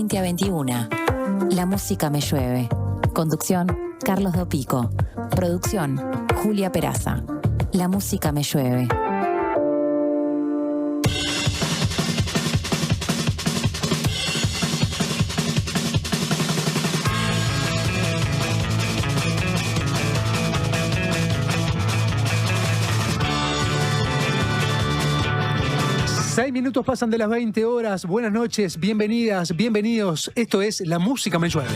20 a 21. La música me llueve. Conducción, Carlos Dopico. Producción, Julia Peraza. La música me llueve. Seis minutos pasan de las 20 horas. Buenas noches, bienvenidas, bienvenidos. Esto es La Música Me Llueve.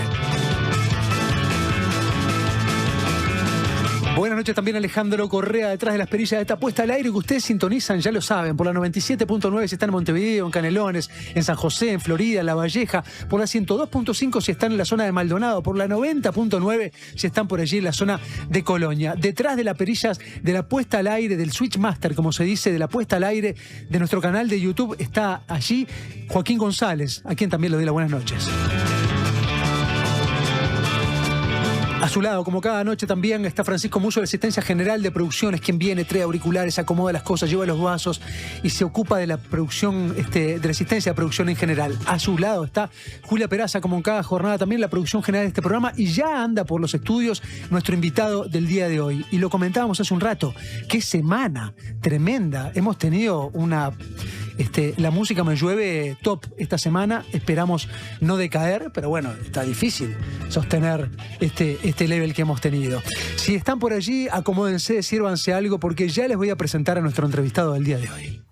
Buenas noches también Alejandro Correa detrás de las perillas de esta puesta al aire que ustedes sintonizan, ya lo saben, por la 97.9 si están en Montevideo, en Canelones, en San José, en Florida, en La Valleja, por la 102.5 si están en la zona de Maldonado, por la 90.9 si están por allí en la zona de Colonia. Detrás de las perillas de la puesta al aire, del Switchmaster, como se dice, de la puesta al aire de nuestro canal de YouTube, está allí Joaquín González, a quien también le doy las buenas noches. A su lado, como cada noche también, está Francisco Musso de Asistencia General de Producciones, quien viene, trae auriculares, acomoda las cosas, lleva los vasos y se ocupa de la producción, de la asistencia de producción en general. A su lado está Julia Peraza, como en cada jornada, también la producción general de este programa, y ya anda por los estudios nuestro invitado del día de hoy. Y lo comentábamos hace un rato, qué semana tremenda. Hemos tenido una... La música me llueve top esta semana, esperamos no decaer, pero bueno, está difícil sostener este level que hemos tenido. Si están por allí, acomódense, sírvanse algo, porque ya les voy a presentar a nuestro entrevistado del día de hoy.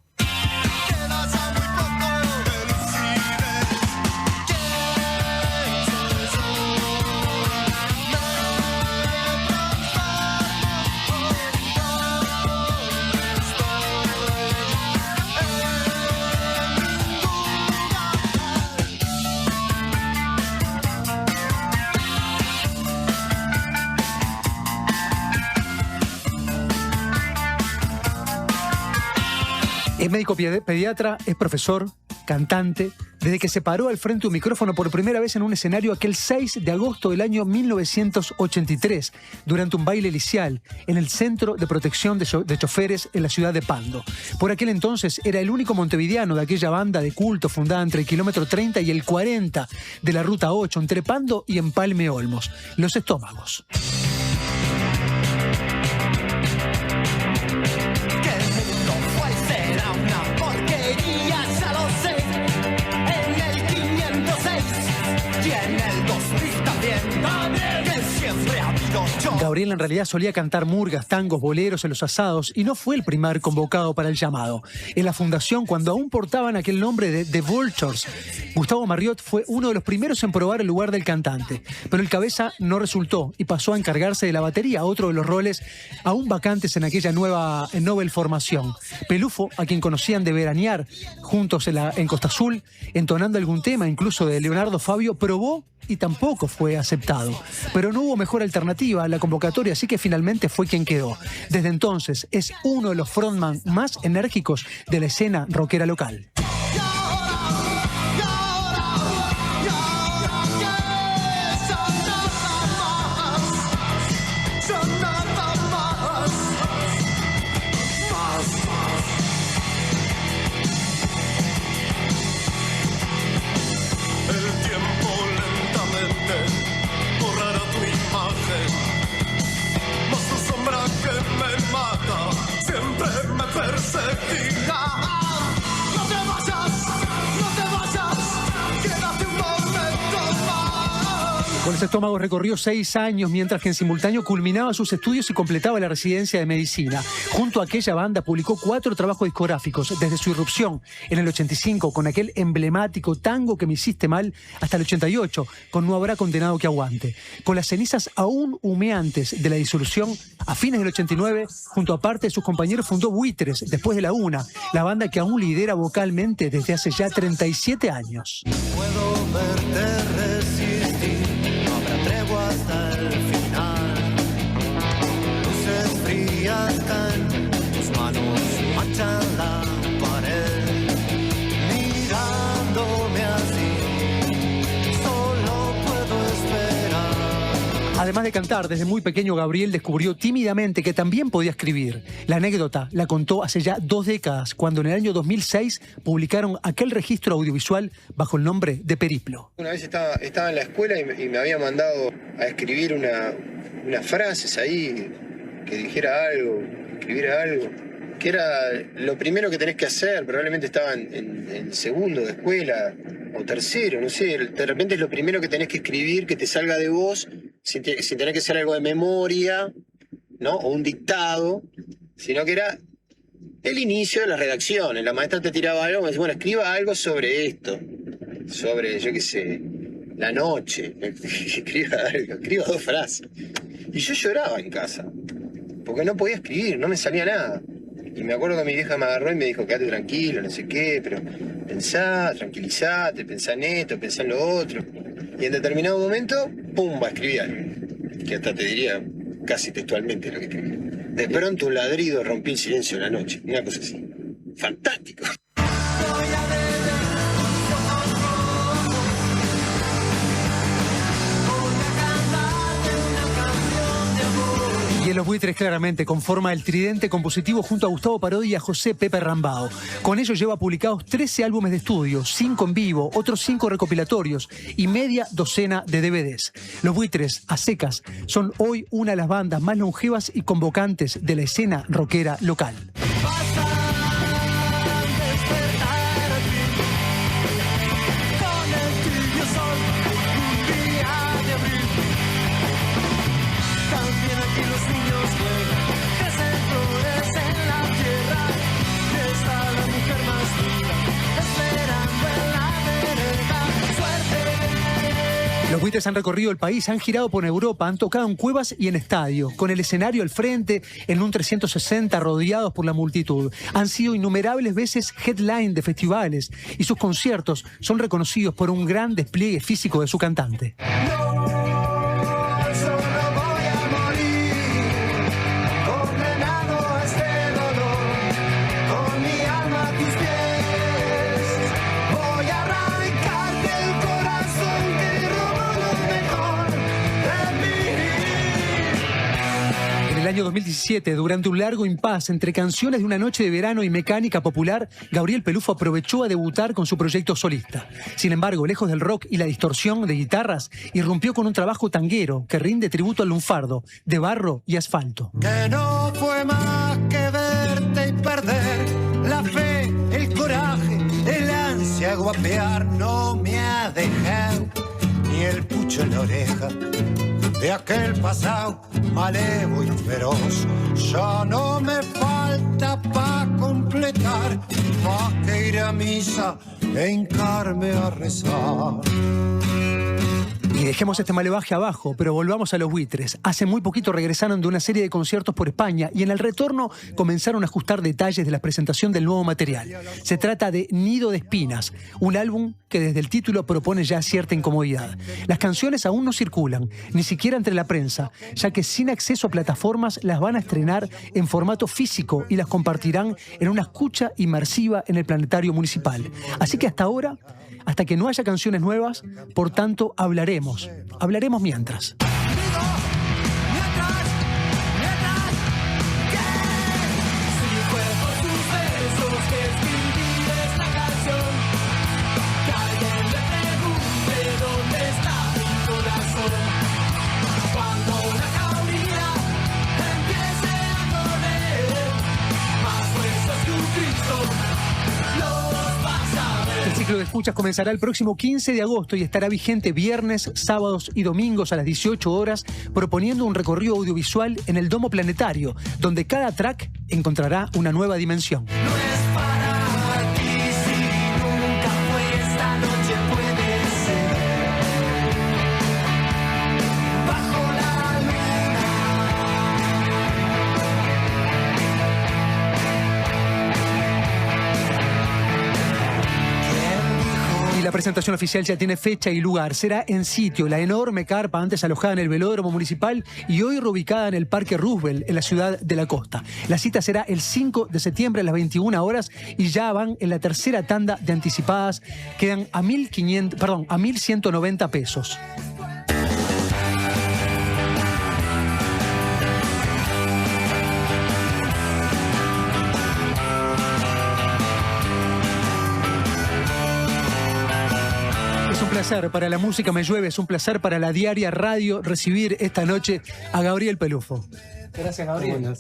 Es médico pediatra, es profesor, cantante. Desde que se paró al frente de un micrófono por primera vez en un escenario aquel 6 de agosto del año 1983, durante un baile licial en el Centro de Protección de Choferes en la ciudad de Pando. Por aquel entonces era el único montevideano de aquella banda de culto fundada entre el kilómetro 30 y el 40 de la Ruta 8, entre Pando y Empalme Olmos, Los Estómagos. Gabriel en realidad solía cantar murgas, tangos, boleros en los asados y no fue el primer convocado para el llamado. En la fundación, cuando aún portaban aquel nombre de The Vultures, Gustavo Marriott fue uno de los primeros en probar el lugar del cantante. Pero el cabeza no resultó y pasó a encargarse de la batería, otro de los roles aún vacantes en aquella nueva Nobel formación. Pelufo, a quien conocían de veranear juntos en Costa Azul, entonando algún tema, incluso de Leonardo Fabio, probó y tampoco fue aceptado. Pero no hubo mejor alternativa a la convocatoria, así que finalmente fue quien quedó. Desde entonces es uno de los frontman más enérgicos de la escena rockera local. Con Los Estómagos recorrió 6 años, mientras que en simultáneo culminaba sus estudios y completaba la residencia de medicina. Junto a aquella banda publicó 4 trabajos discográficos, desde su irrupción en el 85 con aquel emblemático Tango que me hiciste mal, hasta el 88 con No habrá condenado que aguante. Con las cenizas aún humeantes de la disolución, a fines del 89, junto a parte de sus compañeros, fundó Buitres, después de la Una, la banda que aún lidera vocalmente desde hace ya 37 años. Puedo verte resistir, no habrá tregua hasta el final. Luces frías caen, tus manos manchan la pared. Mirándome así, solo puedo esperar. Además de cantar, desde muy pequeño Gabriel descubrió tímidamente que también podía escribir. La anécdota la contó hace ya 2 décadas, cuando en el año 2006 publicaron aquel registro audiovisual bajo el nombre de Periplo. Una vez estaba en la escuela y me había mandado a escribir unas frases ahí, que dijera algo, escribiera algo, que era lo primero que tenés que hacer. Probablemente estaba en segundo de escuela o tercero, no sé. De repente es lo primero que tenés que escribir, que te salga de vos, sin tener que ser algo de memoria, ¿no? O un dictado, sino que era el inicio de las redacciones. La maestra te tiraba algo, me decía, bueno, escriba algo sobre esto, sobre, yo qué sé, la noche. Escriba algo, escriba 2 frases. Y yo lloraba en casa, porque no podía escribir, no me salía nada. Y me acuerdo que mi vieja me agarró y me dijo, quédate tranquilo, no sé qué, pero pensá, tranquilizate, pensá en esto, pensá en lo otro. Y en determinado momento, pumba, escribí algo. Que hasta te diría casi textualmente lo que escribí. De pronto un ladrido rompió el silencio de la noche, una cosa así. Fantástico. Y en Los Buitres claramente conforma el tridente compositivo junto a Gustavo Parodi y a José Pepe Rambao. Con ello lleva publicados 13 álbumes de estudio, 5 en vivo, otros 5 recopilatorios y media docena de DVDs. Los Buitres, a secas, son hoy una de las bandas más longevas y convocantes de la escena rockera local. Los Buitres han recorrido el país, han girado por Europa, han tocado en cuevas y en estadios, con el escenario al frente, en un 360 rodeados por la multitud. Han sido innumerables veces headline de festivales y sus conciertos son reconocidos por un gran despliegue físico de su cantante. En el año 2017, durante un largo impasse entre canciones de una noche de verano y mecánica popular, Gabriel Pelufo aprovechó a debutar con su proyecto solista. Sin embargo, lejos del rock y la distorsión de guitarras, irrumpió con un trabajo tanguero que rinde tributo al lunfardo, de barro y asfalto. Que no fue más que verte y perder la fe, el coraje, el ansia de guapear. No me ha dejado ni el pucho en la oreja de aquel pasado malevo y feroz. Ya no me falta pa' completar, más que ir a misa e hincarme a rezar. Y dejemos este malevaje abajo, pero volvamos a Los Buitres. Hace muy poquito regresaron de una serie de conciertos por España y en el retorno comenzaron a ajustar detalles de la presentación del nuevo material. Se trata de Nido de Espinas, un álbum que desde el título propone ya cierta incomodidad. Las canciones aún no circulan, ni siquiera entre la prensa, ya que sin acceso a plataformas las van a estrenar en formato físico y las compartirán en una escucha inmersiva en el Planetario Municipal. Así que hasta ahora, hasta que no haya canciones nuevas, por tanto, hablaremos mientras. El ciclo de escuchas comenzará el próximo 15 de agosto y estará vigente viernes, sábados y domingos a las 18 horas, proponiendo un recorrido audiovisual en el Domo Planetario, donde cada track encontrará una nueva dimensión. No es para ti si nunca fue, esta noche puede ser. Bajo la Y la presentación oficial ya tiene fecha y lugar. Será en sitio, la enorme carpa antes alojada en el Velódromo Municipal y hoy reubicada en el Parque Roosevelt, en la ciudad de la costa. La cita será el 5 de septiembre a las 21 horas y ya van en la tercera tanda de anticipadas. Quedan a 1.190 pesos. placer para La Música Me Llueve, es un placer para la Diaria Radio recibir esta noche a Gabriel Pelufo. Gracias, Gabriel.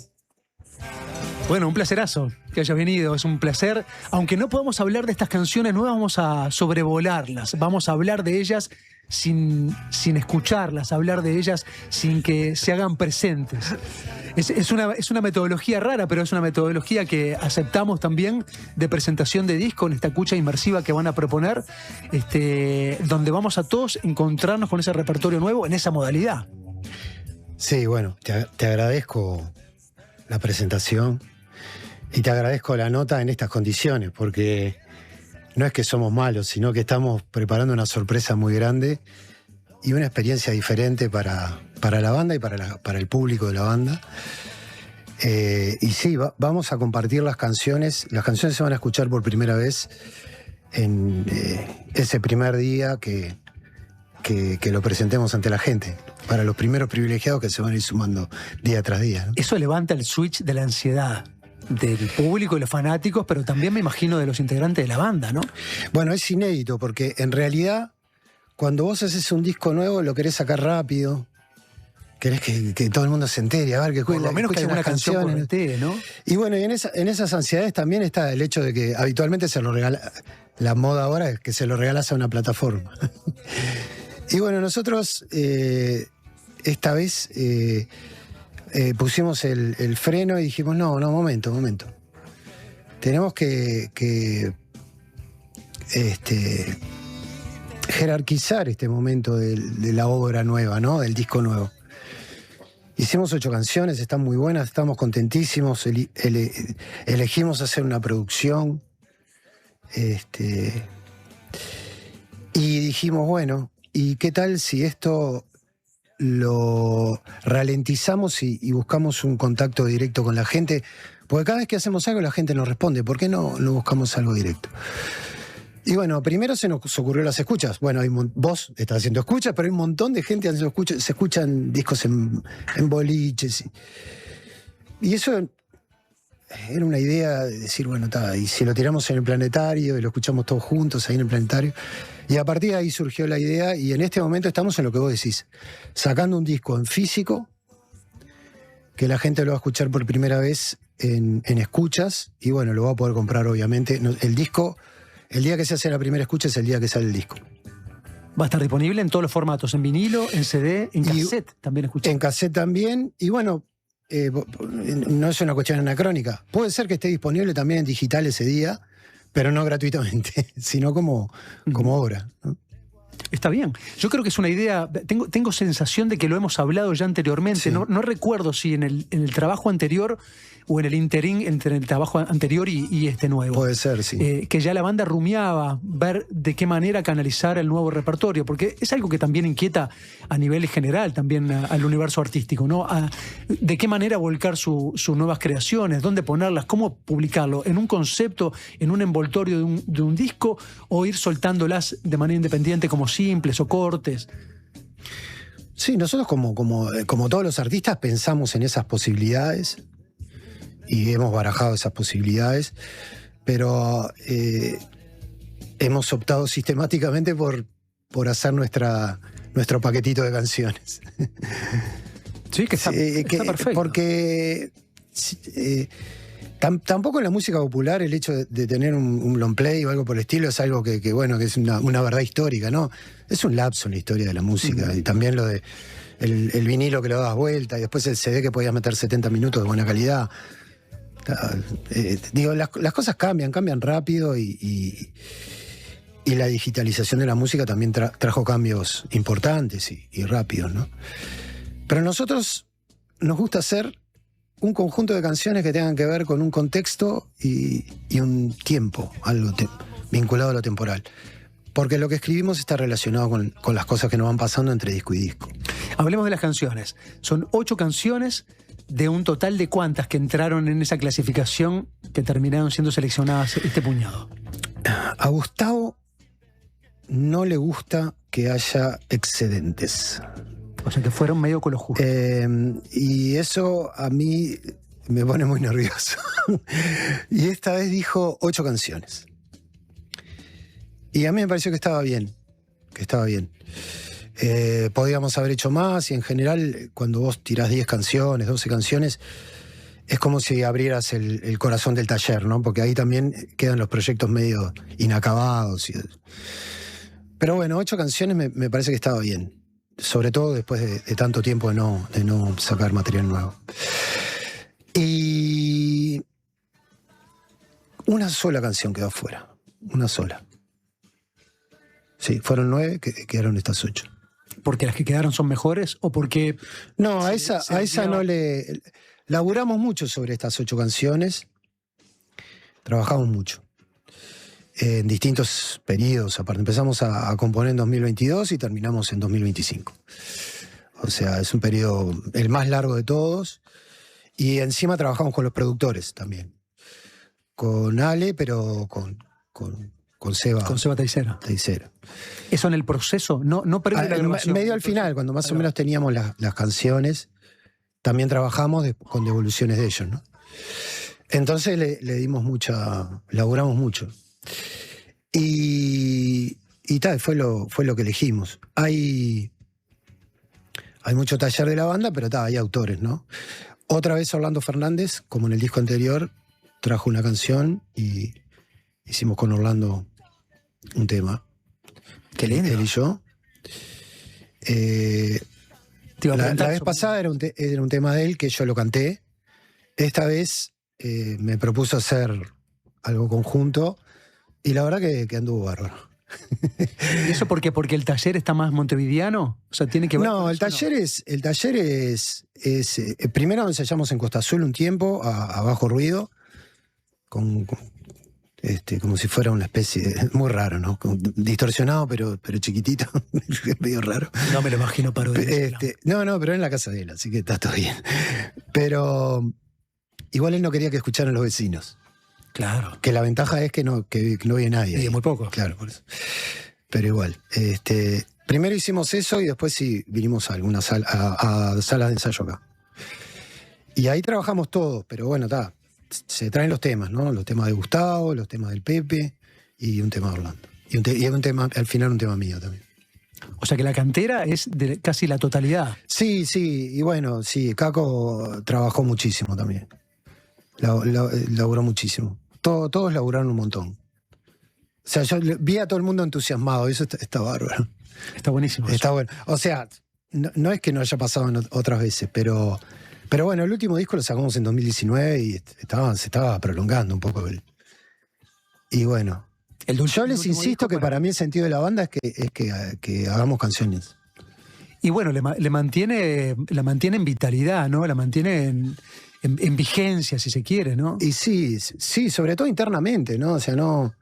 Bueno, un placerazo que hayas venido, es un placer. Aunque no podamos hablar de estas canciones nuevas, vamos a sobrevolarlas, vamos a hablar de ellas sin escucharlas, hablar de ellas sin que se hagan presentes. Es una metodología rara, pero es una metodología que aceptamos también de presentación de disco en esta escucha inmersiva que van a proponer, donde vamos a todos encontrarnos con ese repertorio nuevo en esa modalidad. Sí, bueno, te agradezco la presentación y te agradezco la nota en estas condiciones, porque no es que somos malos, sino que estamos preparando una sorpresa muy grande y una experiencia diferente para la banda y para el público de la banda. Y sí, vamos a compartir las canciones. Las canciones se van a escuchar por primera vez en ese primer día que lo presentemos ante la gente, para los primeros privilegiados que se van a ir sumando día tras día, ¿no? Eso levanta el switch de la ansiedad del público y los fanáticos, pero también me imagino de los integrantes de la banda, ¿no? Bueno, es inédito, porque en realidad, cuando vos haces un disco nuevo, lo querés sacar rápido, querés que todo el mundo se entere, a ver que por lo menos que alguna canción corretee, ¿no? Y bueno, y en esas ansiedades también está el hecho de que habitualmente se lo regala, la moda ahora es que se lo regalas a una plataforma. Y bueno, nosotros esta vez pusimos el freno y dijimos, no, momento. Tenemos que jerarquizar este momento de la obra nueva, ¿no? Del disco nuevo. Hicimos 8 canciones, están muy buenas, estamos contentísimos, elegimos hacer una producción, y dijimos, bueno, ¿y qué tal si esto lo ralentizamos y buscamos un contacto directo con la gente? Porque cada vez que hacemos algo la gente nos responde, ¿por qué no buscamos algo directo? Y bueno, primero se nos ocurrió las escuchas. Bueno, vos estás haciendo escuchas, pero hay un montón de gente haciendo escuchas, se escuchan discos en boliches. Y eso era una idea de decir, bueno, y si lo tiramos en el planetario y lo escuchamos todos juntos ahí en el planetario. Y a partir de ahí surgió la idea, y en este momento estamos en lo que vos decís, sacando un disco en físico, que la gente lo va a escuchar por primera vez en escuchas, y bueno, lo va a poder comprar obviamente. El disco, el día que se hace la primera escucha es el día que sale el disco. Va a estar disponible en todos los formatos, en vinilo, en CD, en cassette, también escuché. En cassette también, y bueno, no es una cuestión anacrónica. Puede ser que esté disponible también en digital ese día, pero no gratuitamente, sino como obra, ¿no? Está bien. Yo creo que es una idea. Tengo sensación de que lo hemos hablado ya anteriormente. Sí. No recuerdo si en el trabajo anterior o en el interín entre el trabajo anterior y este nuevo. Puede ser, sí. Que ya la banda rumiaba ver de qué manera canalizar el nuevo repertorio, porque es algo que también inquieta a nivel general también al universo artístico, ¿no? De qué manera volcar sus nuevas creaciones, dónde ponerlas, cómo publicarlo, en un concepto, en un envoltorio de un disco, o ir soltándolas de manera independiente como simples o cortes. Sí, nosotros como todos los artistas pensamos en esas posibilidades y hemos barajado esas posibilidades, pero hemos optado sistemáticamente por hacer nuestro paquetito de canciones. Sí, que está perfecto. Porque tampoco en la música popular el hecho de tener un long play o algo por el estilo es algo que es una verdad histórica, ¿no? Es un lapso en la historia de la música. Y también lo de el vinilo que lo das vuelta y después el CD que podías meter 70 minutos de buena calidad. Digo, las cosas cambian rápido y la digitalización de la música también trajo cambios importantes y rápidos, ¿no? Pero a nosotros nos gusta hacer un conjunto de canciones que tengan que ver con un contexto y un tiempo, algo vinculado a lo temporal. Porque lo que escribimos está relacionado con las cosas que nos van pasando entre disco y disco. Hablemos de las canciones. Son 8 canciones de un total de cuántas que entraron en esa clasificación que terminaron siendo seleccionadas este puñado. A Gustavo no le gusta que haya excedentes. O sea, que fueron medio con lo justo. Y eso a mí me pone muy nervioso. Y esta vez dijo 8 canciones. Y a mí me pareció que estaba bien que estaba bien. Podíamos haber hecho más y en general cuando vos tirás 10 canciones, 12 canciones, es como si abrieras el corazón del taller, ¿no? Porque ahí también quedan los proyectos medio inacabados. Pero bueno, 8 canciones me parece que estaba bien. Sobre todo después de tanto tiempo de no sacar material nuevo. Y una sola canción quedó afuera. Una sola. Sí, fueron 9 que quedaron estas 8. ¿Porque las que quedaron son mejores o porque...? No, a esa no le... Laburamos mucho sobre estas 8 canciones. Trabajamos mucho. En distintos periodos. Aparte, empezamos a componer en 2022 y terminamos en 2025. O sea, es un periodo el más largo de todos. Y encima trabajamos con los productores también. Con Ale, pero con Seba. Con Seba Teisera. ¿Eso en el proceso? No previo a la grabación. Medio al final, cuando más o menos teníamos las canciones, también trabajamos con devoluciones de ellos, ¿no? Entonces le dimos laburamos mucho. Y tal, fue lo que elegimos. Hay mucho taller de la banda, pero hay autores, ¿no? Otra vez Orlando Fernández, como en el disco anterior, trajo una canción y hicimos con Orlando un tema. Qué lindo. Él y yo. La vez pasada era un tema de él que yo lo canté. Esta vez me propuso hacer algo conjunto y la verdad que anduvo bárbaro. ¿Y eso por qué? ¿Porque el taller está más montevideano? O sea, tiene que ver. No, el taller es primero ensayamos en Costa Azul un tiempo, a bajo ruido, como si fuera una especie muy raro, ¿no? Distorsionado, pero chiquitito, medio raro. No me lo imagino parodia. No, pero en la casa de él, así que está todo bien. Pero igual él no quería que escucharan los vecinos. Claro. Que la ventaja es que no oye nadie. Y muy poco. Claro, por eso. Pero igual. Primero hicimos eso y después sí vinimos a algunas a salas de ensayo acá. Y ahí trabajamos todos, pero bueno, se traen los temas, ¿no? Los temas de Gustavo, los temas del Pepe y un tema de Orlando. Y un tema, al final un tema mío también. O sea que la cantera es de casi la totalidad. Sí, y bueno, sí, Caco trabajó muchísimo también. Laburó muchísimo. Todos laburaron un montón. O sea, yo vi a todo el mundo entusiasmado, y eso está bárbaro. Está buenísimo. Está bueno. O sea, no es que no haya pasado otras veces, pero bueno, el último disco lo sacamos en 2019 y se estaba prolongando un poco. Y bueno, yo les insisto que para mí el sentido de la banda es que hagamos canciones. Y bueno, la mantiene en vitalidad, ¿no? La mantiene en vigencia, si se quiere, ¿no? Y sí, sobre todo internamente, ¿no? O sea, no...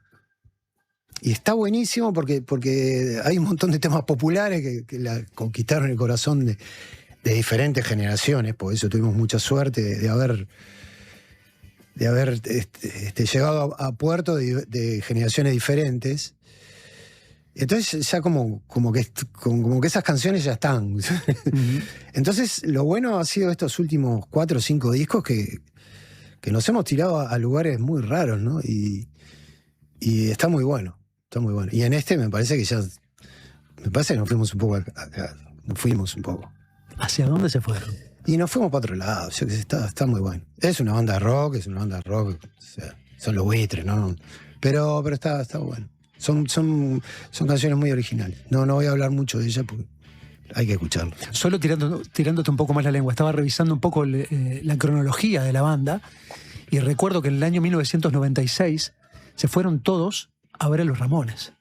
Y está buenísimo porque hay un montón de temas populares que conquistaron el corazón de diferentes generaciones, por eso tuvimos mucha suerte de haber llegado a puerto de generaciones diferentes. Entonces ya como que esas canciones ya están. Uh-huh. Entonces lo bueno ha sido estos últimos 4 o 5 discos que nos hemos tirado a lugares muy raros, ¿no? Y está muy bueno. Y en me parece que nos fuimos un poco nos fuimos un poco. ¿Hacia dónde se fueron? Y nos fuimos para otro lado. Yo que sé, está muy bueno. Es una banda de rock. O sea, son los buitres, ¿no? Pero está bueno. Son canciones muy originales. No voy a hablar mucho de ellas porque hay que escucharlo. Solo tirándote un poco más la lengua. Estaba revisando un poco la cronología de la banda y recuerdo que en el año 1996 se fueron todos a ver a los Ramones.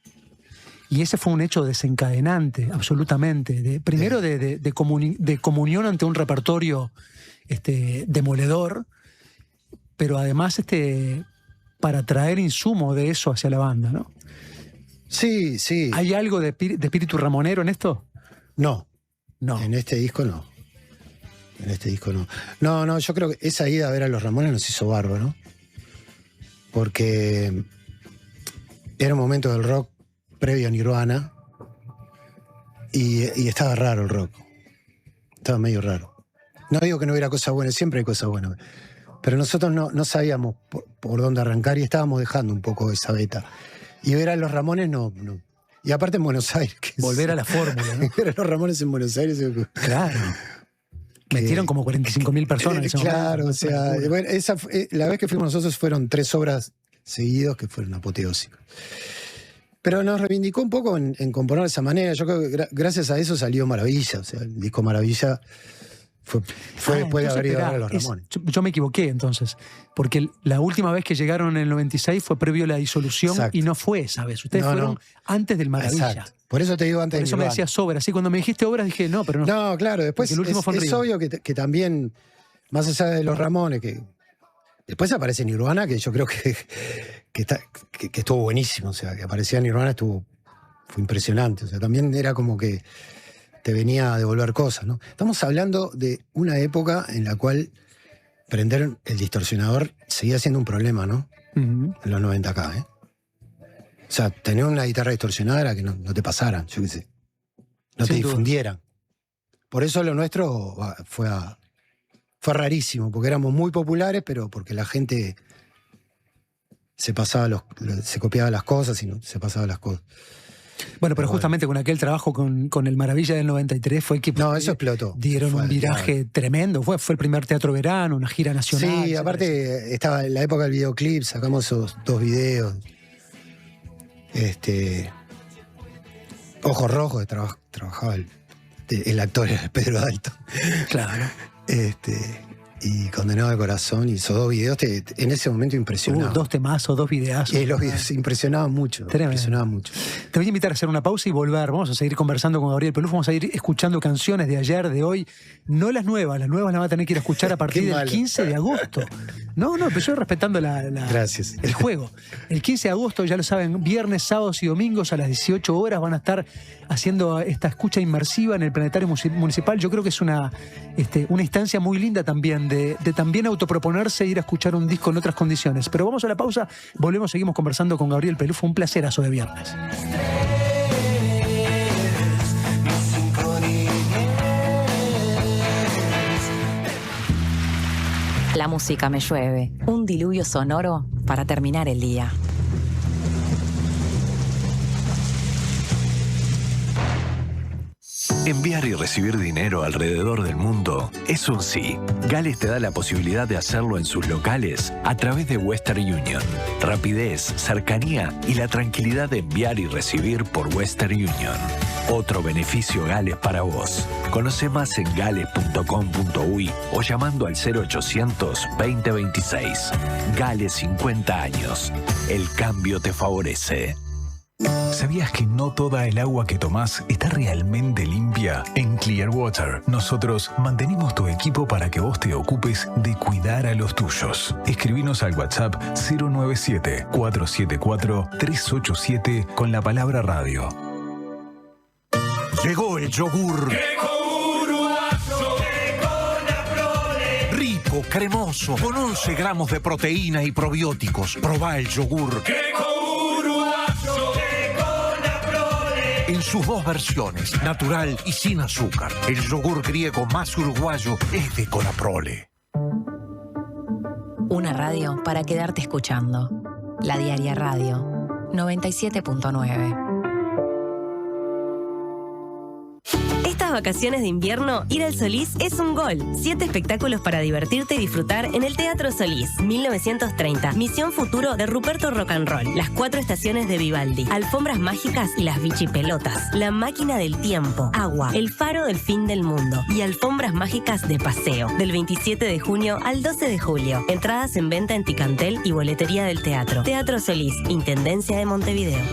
Y ese fue un hecho desencadenante, absolutamente. Primero de comunión ante un repertorio demoledor, pero además para traer insumo de eso hacia la banda, ¿no? Sí. ¿Hay algo de espíritu ramonero en esto? No. No. En este disco no. No, yo creo que esa ida a ver a los Ramones nos hizo bárbaro. Porque era un momento del rock previo a Nirvana y estaba raro el rock. Estaba medio raro. No digo que no hubiera cosas buenas, siempre hay cosas buenas. Pero nosotros no sabíamos por dónde arrancar y estábamos dejando un poco esa beta. Y ver a los Ramones Y aparte en Buenos Aires. Volver a la fórmula, ¿no? Ver a los Ramones en Buenos Aires. Claro. Metieron como 45.000 personas en ese claro, momento. o sea, bueno, la vez que fuimos nosotros fueron 3 obras seguidos que fueron apoteósicos. Pero nos reivindicó un poco en componer de esa manera. Yo creo que gracias a eso salió Maravilla. O sea, el disco Maravilla fue después de haber ido a ver a los Ramones. Yo me equivoqué entonces, porque la última vez que llegaron en el 96 fue previo a la disolución. Exacto. Y no fue esa vez. Ustedes fueron antes del Maravilla. Exacto. Por eso te digo antes Por de eso me Nirvana. decías obras. Así cuando me dijiste obras dije, no, pero no. No, claro, después Porque el último fue en es Río. obvio que también, más allá de los Ramones, que después aparece Nirvana, que yo creo que estuvo buenísimo. O sea, que aparecía Nirvana fue impresionante. O sea, también era como que te venía a devolver cosas, ¿no? Estamos hablando de una época en la cual prender el distorsionador seguía siendo un problema, ¿no? Uh-huh. En los 90 acá, ¿eh? O sea, tener una guitarra distorsionada era que no te pasaran, yo qué sé. No te Sin duda. difundieran. Por eso lo nuestro fue rarísimo, porque éramos muy populares, pero porque la gente se copiaba las cosas y no se pasaba las cosas. Bueno, pero justamente con aquel trabajo con el Maravilla del 93 fue que No, eso explotó. dieron Fue un viraje tremendo. Fue el primer teatro verano, una gira nacional. Sí, etcétera. aparte estaba en la época del videoclip, sacamos esos 2 videos. Ojos Rojos, que trabajaba el actor era Pedro Dalton. Claro. Y Condenado de Corazón, hizo 2 videos, en ese momento impresionaban. 2 temazos, 2 videazos. Los videos impresionaban mucho. Tremendo. Impresionaban mucho. Te voy a invitar a hacer una pausa y volver. Vamos a seguir conversando con Gabriel Pelufo. Vamos a ir escuchando canciones de ayer, de hoy. No las nuevas las van a tener que ir a escuchar a partir Qué del malo. 15 de agosto. No, pero yo respetando Gracias. el juego. El 15 de agosto, ya lo saben, viernes, sábados y domingos a las 18 horas van a estar haciendo esta escucha inmersiva en el Planetario Municipal. Yo creo que es una instancia muy linda también de también autoproponerse ir a escuchar un disco en otras condiciones. Pero vamos a la pausa, volvemos, seguimos conversando con Gabriel Pelufo. Un placerazo de viernes. La música me llueve, un diluvio sonoro para terminar el día. Enviar y recibir dinero alrededor del mundo es un sí. Gales te da la posibilidad de hacerlo en sus locales a través de Western Union. Rapidez, cercanía y la tranquilidad de enviar y recibir por Western Union. Otro beneficio Gales para vos. Conoce más en gales.com.uy o llamando al 0800 2026. Gales 50 años. El cambio te favorece. ¿Sabías que no toda el agua que tomás está realmente limpia? En Clearwater, nosotros mantenemos tu equipo para que vos te ocupes de cuidar a los tuyos. Escribinos al WhatsApp 097-474-387 con la palabra radio. Llegó el yogur. Rico, cremoso, con 11 gramos de proteína y probióticos. Probá el yogur. En sus 2 versiones, natural y sin azúcar. El yogur griego más uruguayo es de Conaprole. Una radio para quedarte escuchando. La Diaria Radio 97.9. Estas vacaciones de invierno, ir al Solís es un gol. 7 espectáculos para divertirte y disfrutar en el Teatro Solís. 1930, Misión Futuro de Ruperto Rock and Roll. Las 4 estaciones de Vivaldi. Alfombras mágicas y las bichipelotas. La máquina del tiempo. Agua. El faro del fin del mundo. Y alfombras mágicas de paseo. Del 27 de junio al 12 de julio. Entradas en venta en Ticantel y boletería del teatro. Teatro Solís, Intendencia de Montevideo.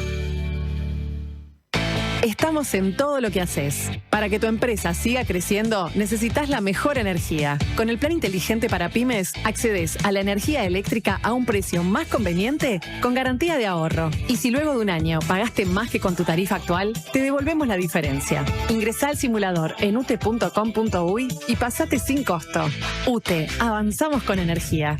Estamos en todo lo que haces. Para que tu empresa siga creciendo, necesitas la mejor energía. Con el plan inteligente para pymes, accedes a la energía eléctrica a un precio más conveniente con garantía de ahorro. Y si luego de un año pagaste más que con tu tarifa actual, te devolvemos la diferencia. Ingresá al simulador en ute.com.uy y pasate sin costo. UTE, avanzamos con energía.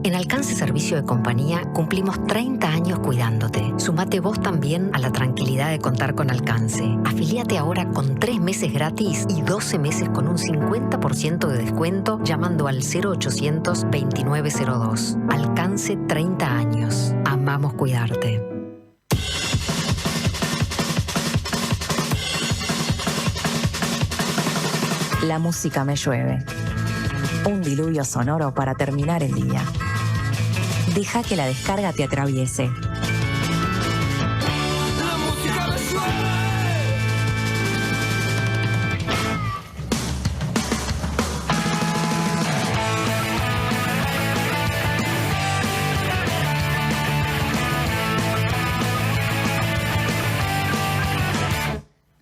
En Alcance Servicio de Compañía cumplimos 30 años cuidándote. Sumate vos también a la tranquilidad de contar con Alcance. Afiliate ahora con 3 meses gratis y 12 meses con un 50% de descuento llamando al 0800 2902. Alcance 30 años. Amamos cuidarte. La música me llueve. Un diluvio sonoro para terminar el día. Deja que la descarga te atraviese.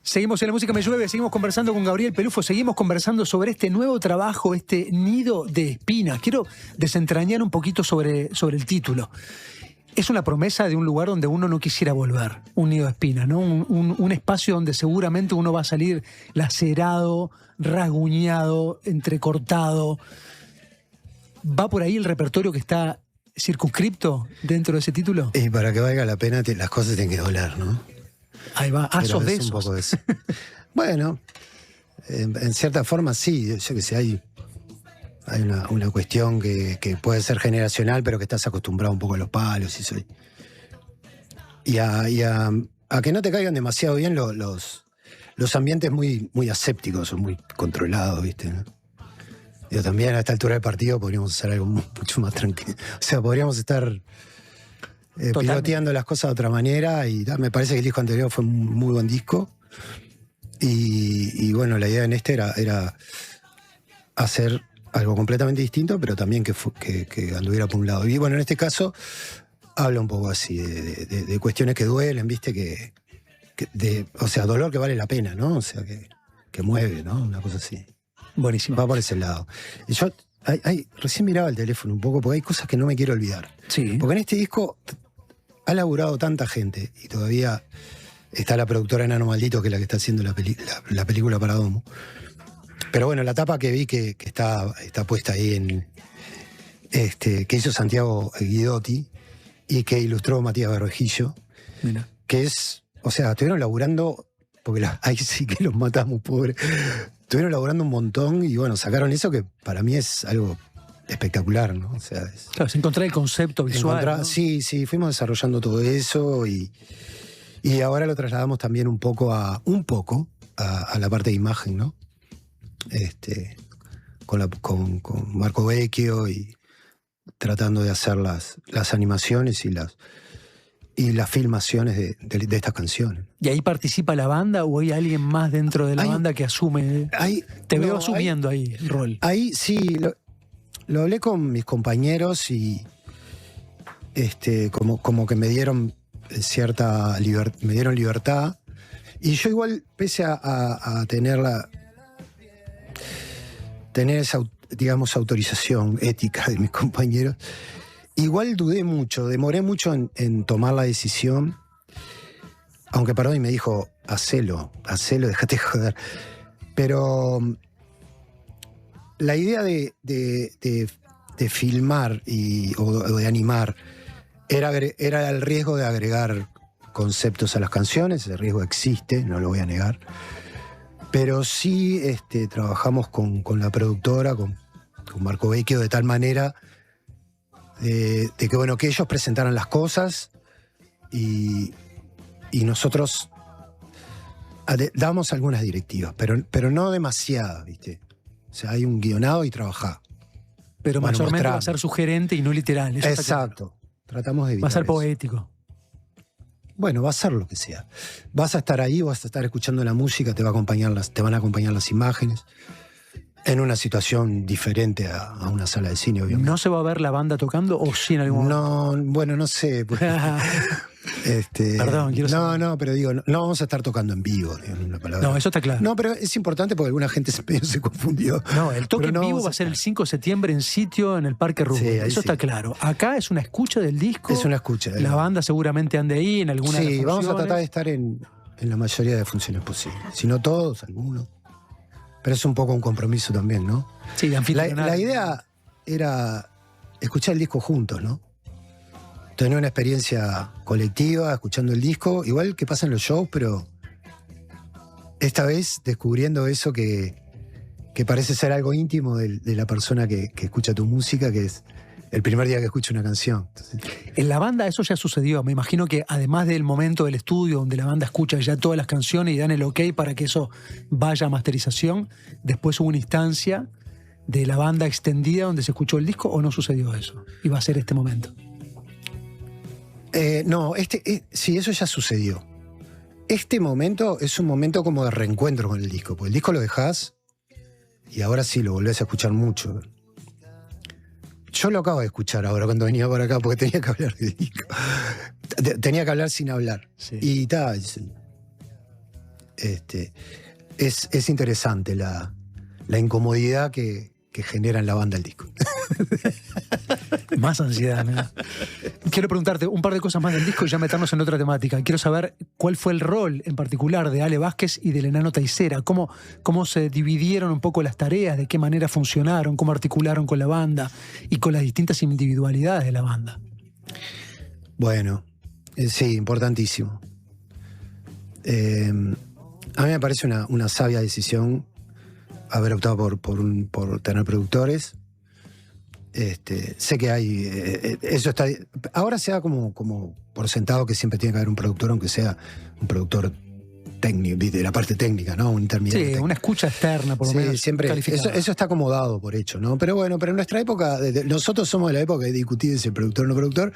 Seguimos en La Música Me Llueve, seguimos conversando con Gabriel Pelufo, seguimos conversando sobre este nuevo trabajo, este Nido de Espinas. Quiero desentrañar un poquito sobre el título. Es una promesa de un lugar donde uno no quisiera volver, un nido de espinas, ¿no? Un espacio donde seguramente uno va a salir lacerado, rasguñado, entrecortado. ¿Va por ahí el repertorio que está circunscripto dentro de ese título? Y para que valga la pena, las cosas tienen que doler, ¿no? Ahí va, sos de esos. Un poco de eso. Bueno, en cierta forma sí, yo que sé, hay una cuestión que puede ser generacional, pero que estás acostumbrado un poco a los palos y a que no te caigan demasiado bien los ambientes muy asépticos o muy controlados, ¿viste? ¿No? Yo también a esta altura del partido podríamos hacer algo mucho más tranquilo. O sea, podríamos estar piloteando las cosas de otra manera y me parece que el disco anterior fue un muy buen disco y bueno, la idea en este era hacer algo completamente distinto, pero también que anduviera por un lado. Y bueno, en este caso habla un poco así de cuestiones que duelen, ¿viste? O sea, dolor que vale la pena, ¿no? O sea, que mueve, ¿no? Una cosa así. Buenísimo. Va por ese lado. Y yo recién miraba el teléfono un poco porque hay cosas que no me quiero olvidar. Sí. Porque en este disco ha laburado tanta gente y todavía está la productora Enano Maldito, que es la que está haciendo la película para Domo. Pero bueno, la tapa que vi que está puesta ahí que hizo Santiago Guidotti y que ilustró Matías Bervejillo. Mira. Que es, o sea, estuvieron laburando, porque ahí sí que los matamos, pobre. Estuvieron laburando un montón y bueno, sacaron eso que para mí es algo espectacular, ¿no? O sea, claro, es encontrar el concepto visual, ¿no? Sí, fuimos desarrollando todo eso y ahora lo trasladamos también un poco a la parte de imagen, ¿no? Con Marco Vecchio y tratando de hacer las animaciones y las filmaciones de estas canciones. ¿Y ahí participa la banda o hay alguien más dentro de la banda que asume? Te veo asumiendo ahí el rol. Ahí sí, lo hablé con mis compañeros y como que me dieron cierta libertad. Y yo igual, pese a tener esa, digamos, autorización ética de mis compañeros, igual demoré mucho en tomar la decisión, aunque Parodi me dijo, hacelo, déjate joder. Pero la idea de filmar o de animar era el riesgo de agregar conceptos a las canciones. El riesgo existe, no lo voy a negar. Pero sí trabajamos con la productora, con Marco Vecchio, de tal manera de que ellos presentaran las cosas y nosotros damos algunas directivas, pero no demasiadas, ¿viste? O sea, hay un guionado y trabajá. Pero mayormente va a ser sugerente y no literal. Exacto. Tratamos de evitar va a ser eso. poético. Bueno, va a ser lo que sea. Vas a estar ahí, vas a estar escuchando la música, te van a acompañar las imágenes. En una situación diferente a una sala de cine, obviamente. ¿No se va a ver la banda tocando o sí en algún momento? No, bueno, no sé. Perdón, quiero saber. No, pero digo, no vamos a estar tocando en vivo, en una palabra. No, eso está claro. No, pero es importante porque alguna gente se confundió. No, el toque en vivo va a ser el 5 de septiembre en sitio en el Parque Rubén. Sí, eso está claro. Acá es una escucha del disco. Es una escucha. La banda seguramente ande ahí en alguna de las funciones. Sí, vamos a tratar de estar en la mayoría de funciones posibles. Si no todos, algunos. Pero es un poco un compromiso también, ¿no? Sí, la idea era escuchar el disco juntos, ¿no? Tener una experiencia colectiva, escuchando el disco, igual que pasa en los shows, pero esta vez descubriendo eso que parece ser algo íntimo de la persona que escucha tu música, que es el primer día que escucho una canción. Entonces, en la banda eso ya sucedió. Me imagino que además del momento del estudio donde la banda escucha ya todas las canciones y dan el ok para que eso vaya a masterización, después hubo una instancia de la banda extendida donde se escuchó el disco, ¿o no sucedió eso? Y va a ser este momento. no, sí, eso ya sucedió. Este momento es un momento como de reencuentro con el disco, porque el disco lo dejás y ahora sí lo volvés a escuchar mucho. Yo lo acabo de escuchar ahora cuando venía por acá porque tenía que hablar del disco. Tenía que hablar sin hablar. Sí. Y tal. Es interesante la incomodidad que genera en la banda el disco. Más ansiedad, me da. Quiero preguntarte un par de cosas más del disco y ya meternos en otra temática. Quiero saber cuál fue el rol en particular de Ale Vázquez y del Enano Teixeira. ¿Cómo se dividieron un poco las tareas? ¿De qué manera funcionaron? ¿Cómo articularon con la banda? Y con las distintas individualidades de la banda. Bueno, sí, importantísimo. A mí me parece una sabia decisión haber optado por tener productores. Sé que hay... eso está... Ahora se da como por sentado que siempre tiene que haber un productor, aunque sea un productor técnico, de la parte técnica, ¿no? Un intermediario. Sí, técnico. Una escucha externa, por lo menos. Siempre. Eso está acomodado por hecho, ¿no? Pero bueno, pero en nuestra época, nosotros somos de la época de discutir si el productor o no productor.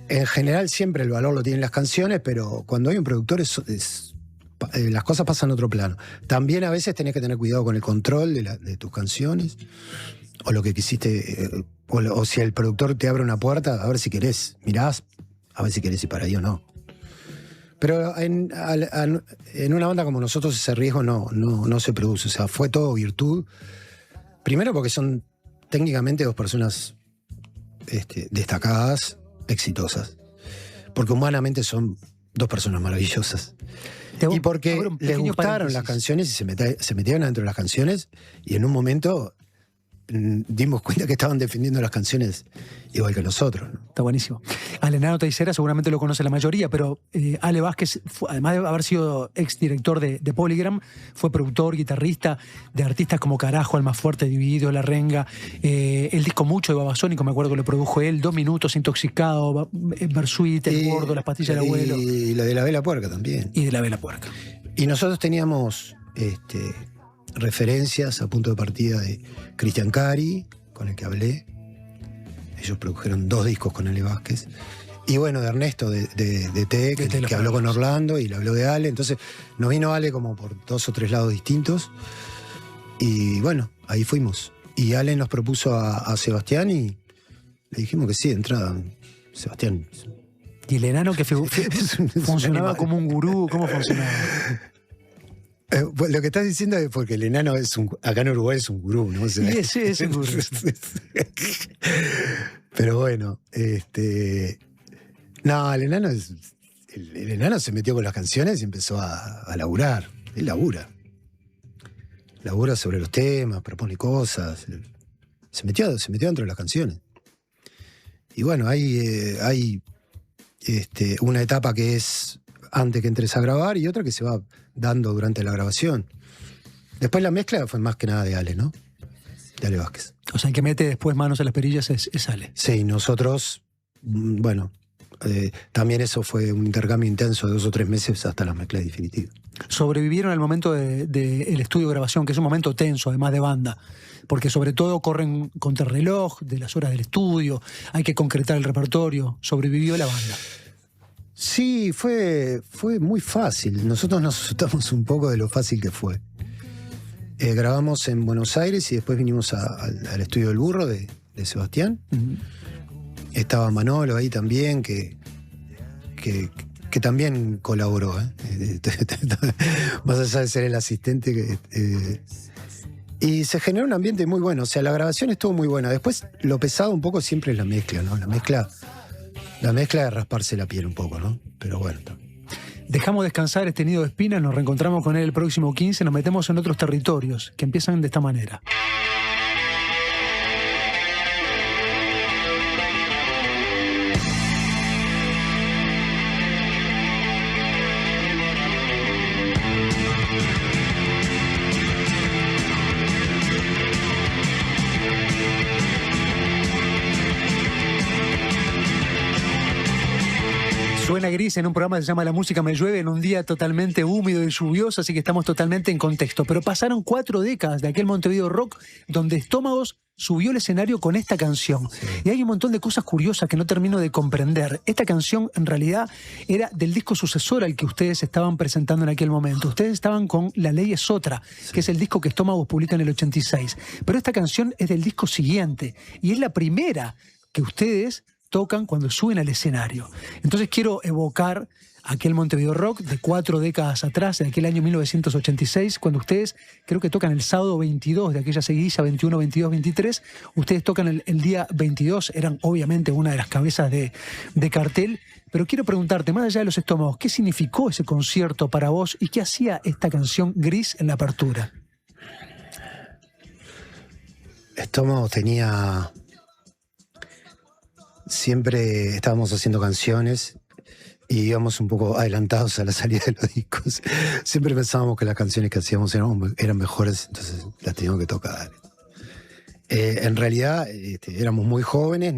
En general siempre el valor lo tienen las canciones, pero cuando hay un productor las cosas pasan a otro plano. También a veces tenés que tener cuidado con el control de tus canciones, o lo que quisiste, o si el productor te abre una puerta, a ver si querés, mirás, a ver si querés ir para ahí o no. Pero en una banda como nosotros ese riesgo no se produce. O sea, fue todo virtud. Primero porque son técnicamente dos personas destacadas, exitosas. Porque humanamente son dos personas maravillosas. Y porque les gustaron las canciones y se metieron dentro de las canciones, y en un momento dimos cuenta que estaban defendiendo las canciones igual que nosotros, ¿no? Está buenísimo. Al Enano Teixeira seguramente lo conoce la mayoría, pero Ale Vázquez, además de haber sido exdirector de Polygram, fue productor, guitarrista de artistas como Carajo, Almafuerte, Dividido, La Renga, el disco Mucho de Babasónico, me acuerdo que lo produjo él, 2 Minutos, Intoxicado, Versuit, El Gordo, Las Pastillas del Abuelo. Y la de La Vela Puerca también. Y de La Vela Puerca. Y nosotros teníamos referencias a punto de partida de Cristian Cari, con el que hablé. Ellos produjeron 2 discos con Ale Vázquez. Y bueno, de Ernesto de T, que habló con Orlando y le habló de Ale. Entonces nos vino Ale como por 2 o 3 lados distintos. Y bueno, ahí fuimos. Y Ale nos propuso a Sebastián y le dijimos que sí, de entrada. Sebastián. ¿Y el enano que funcionaba como un gurú? ¿Cómo funcionaba? Lo que estás diciendo es porque el enano acá en Uruguay es un gurú, ¿no? O sea, sí, es un gurú. Pero bueno, no, el enano se metió con las canciones y empezó a laburar. Él labura sobre los temas, propone cosas. Se metió dentro de las canciones. Y bueno, hay una etapa que es antes que entres a grabar y otra que se va dando durante la grabación. Después la mezcla fue más que nada de Ale, ¿no? De Ale Vázquez. O sea, el que mete después manos a las perillas es Ale. Sí, nosotros, bueno, también eso fue un intercambio intenso de 2 o 3 meses hasta la mezcla definitiva. Sobrevivieron al momento del estudio de grabación, que es un momento tenso, además de banda, porque sobre todo corren contra el reloj de las horas del estudio, hay que concretar el repertorio. ¿Sobrevivió la banda? Sí, fue muy fácil. Nosotros nos asustamos un poco de lo fácil que fue. Grabamos en Buenos Aires y después vinimos al estudio del Burro de Sebastián. Uh-huh. Estaba Manolo ahí también, que también colaboró. Más allá de ser el asistente. Y se generó un ambiente muy bueno. O sea, la grabación estuvo muy buena. Después, lo pesado un poco siempre es la mezcla, ¿no? La mezcla de rasparse la piel un poco, ¿no? Pero bueno. Dejamos descansar este nido de espinas, nos reencontramos con él el próximo 15, nos metemos en otros territorios que empiezan de esta manera. Gris en un programa que se llama La Música Me Llueve en un día totalmente húmedo y lluvioso, así que estamos totalmente en contexto. Pero pasaron 4 décadas de aquel Montevideo Rock donde Estómagos subió al escenario con esta canción. Sí. Y hay un montón de cosas curiosas que no termino de comprender. Esta canción en realidad era del disco sucesor al que ustedes estaban presentando en aquel momento. Ustedes estaban con La Ley es Otra, sí, que es el disco que Estómagos publica en el 86. Pero esta canción es del disco siguiente y es la primera que ustedes tocan cuando suben al escenario. Entonces quiero evocar aquel Montevideo Rock de 4 décadas atrás, en aquel año 1986, cuando ustedes creo que tocan el sábado 22 de aquella seguidilla, 21, 22, 23, ustedes tocan el día 22, eran obviamente una de las cabezas de cartel, pero quiero preguntarte, más allá de los Estómagos, ¿qué significó ese concierto para vos y qué hacía esta canción Gris en la apertura? Estómagos tenía... Siempre estábamos haciendo canciones y íbamos un poco adelantados a la salida de los discos. Siempre pensábamos que las canciones que hacíamos eran mejores, entonces las teníamos que tocar. En realidad éramos muy jóvenes,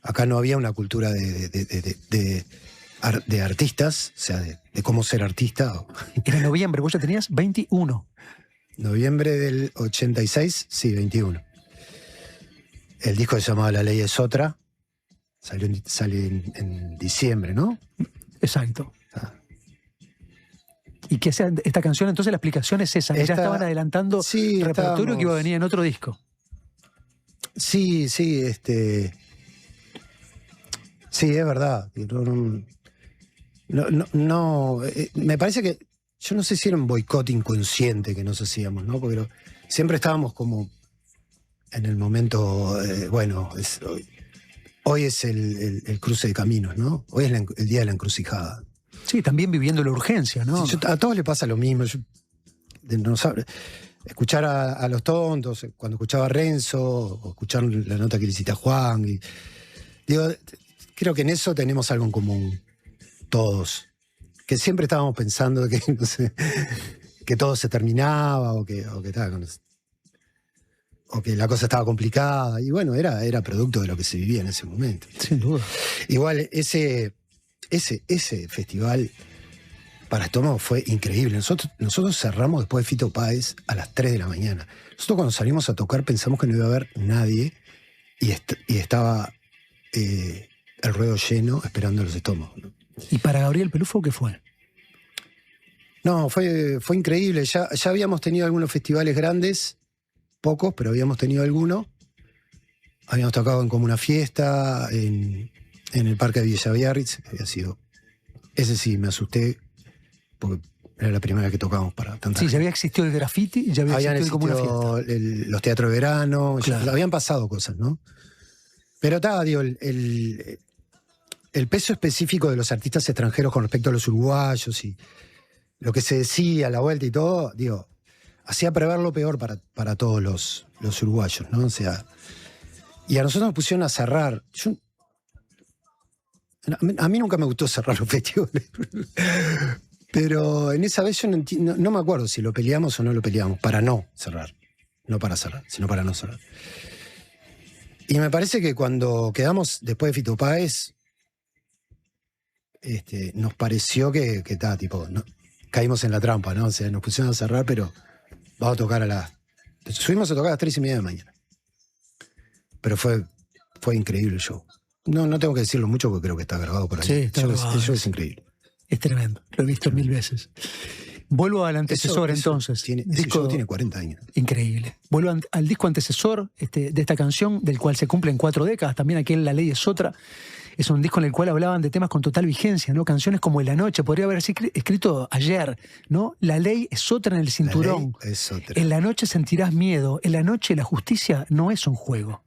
acá no había una cultura de artistas, o sea, de cómo ser artista. Era noviembre, vos ya tenías 21. Noviembre del 86, sí, 21. El disco se llamaba La Ley es Otra. Sale en diciembre, ¿no? Exacto. ¿Y qué hacía esta canción? Entonces la explicación es esa. Ya estaban adelantando repertorio que iba a venir en otro disco. Sí, sí, sí, es verdad. Me parece que, yo no sé si era un boicot inconsciente que nos hacíamos, ¿no? Porque siempre estábamos como en el momento, hoy es el cruce de caminos, ¿no? Hoy es el día de la encrucijada. Sí, también viviendo la urgencia, ¿no? Sí, a todos les pasa lo mismo. Escuchar a Los Tontos, cuando escuchaba a Renzo, o escuchar la nota que le hiciste a Juan. Creo que en eso tenemos algo en común, todos. Que siempre estábamos pensando que, no sé, que todo se terminaba o que la cosa estaba complicada. Y bueno, era producto de lo que se vivía en ese momento. Sin duda. Igual, ese festival para Estómagos fue increíble. Nosotros cerramos después de Fito Páez a las 3 de la mañana. Nosotros cuando salimos a tocar pensamos que no iba a haber nadie y estaba el ruedo lleno esperando los Estómagos, ¿no? ¿Y para Gabriel Pelufo qué fue? No, fue increíble. Ya habíamos tenido algunos festivales grandes, pocos, pero habíamos tenido algunos. Habíamos tocado en como una fiesta en el Parque de Villa Biarritz. Había sido... Ese sí, me asusté, porque era la primera vez que tocábamos para tanta gente. Ya había existido el graffiti y ya había existido como una fiesta. Los teatros de verano, claro. Ya habían pasado cosas, ¿no? Pero digo, el peso específico de los artistas extranjeros con respecto a los uruguayos y lo que se decía a la vuelta y todo, digo, hacía prever lo peor para todos los uruguayos, ¿no? O sea, y a nosotros nos pusieron a cerrar. A mí nunca me gustó cerrar los festivales. Pero en esa vez yo no me acuerdo si lo peleamos o no lo peleamos, para no cerrar. No para cerrar, sino para no cerrar. Y me parece que cuando quedamos después de Fito Páez, nos pareció que caímos en la trampa, ¿no? O sea, nos pusieron a cerrar, pero vamos a tocar subimos a tocar a las 3:30 de la mañana. Pero fue increíble el show. No tengo que decirlo mucho porque creo que está grabado por ahí. Sí, está grabado. El show es increíble. Es tremendo, lo he visto 1000 veces. Vuelvo al antecesor entonces. Ese show tiene 40 años. Increíble. Vuelvo al disco antecesor de esta canción, del cual se cumplen 4 décadas. También aquel La Ley es Otra. Es un disco en el cual hablaban de temas con total vigencia, ¿no? Canciones como En la Noche, podría haber escrito ayer, ¿no? La ley es otra en el cinturón. La ley es otra. En la noche sentirás miedo. En la noche la justicia no es un juego.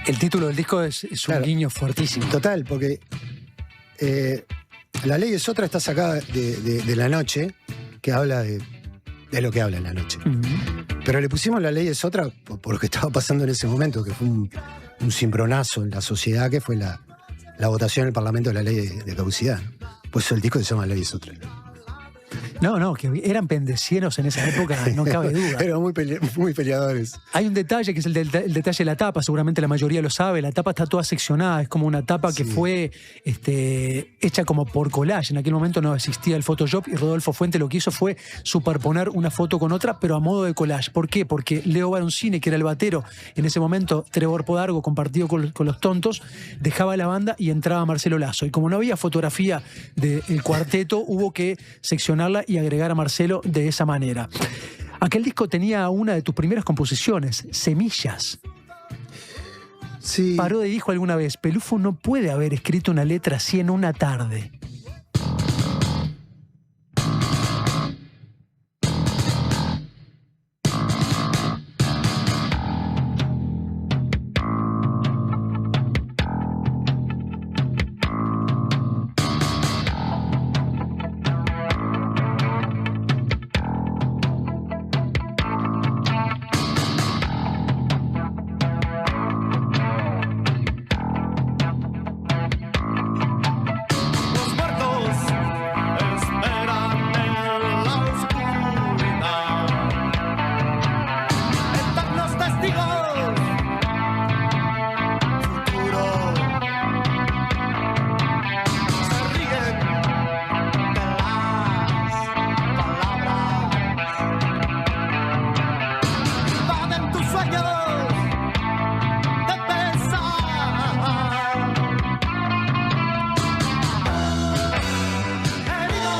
El título del disco es un guiño fuertísimo. Total, porque La Ley es Otra está sacada de La Noche, que habla de lo que habla en la noche. Pero le pusimos La Ley es Otra por lo que estaba pasando en ese momento, que fue un cimbronazo en la sociedad, que fue la la votación en el Parlamento de la ley de caducidad. Pues el disco se llama Leyes Otra. No, que eran pendecieros en esa época, no cabe duda. Eran muy peleadores. Hay un detalle que es el detalle de la tapa, seguramente la mayoría lo sabe. La tapa está toda seccionada, es como una tapa que fue hecha como por collage. En aquel momento no existía el Photoshop y Rodolfo Fuente lo que hizo fue superponer una foto con otra, pero a modo de collage. ¿Por qué? Porque Leo Baroncini, que era el batero, en ese momento Trevor Podargo, compartido con Los Tontos, dejaba la banda y entraba Marcelo Lazo. Y como no había fotografía del cuarteto, hubo que seccionarla y agregar a Marcelo de esa manera. Aquel disco tenía una de tus primeras composiciones, Semillas. Sí. Parodi dijo alguna vez, Pelufo no puede haber escrito una letra así en una tarde.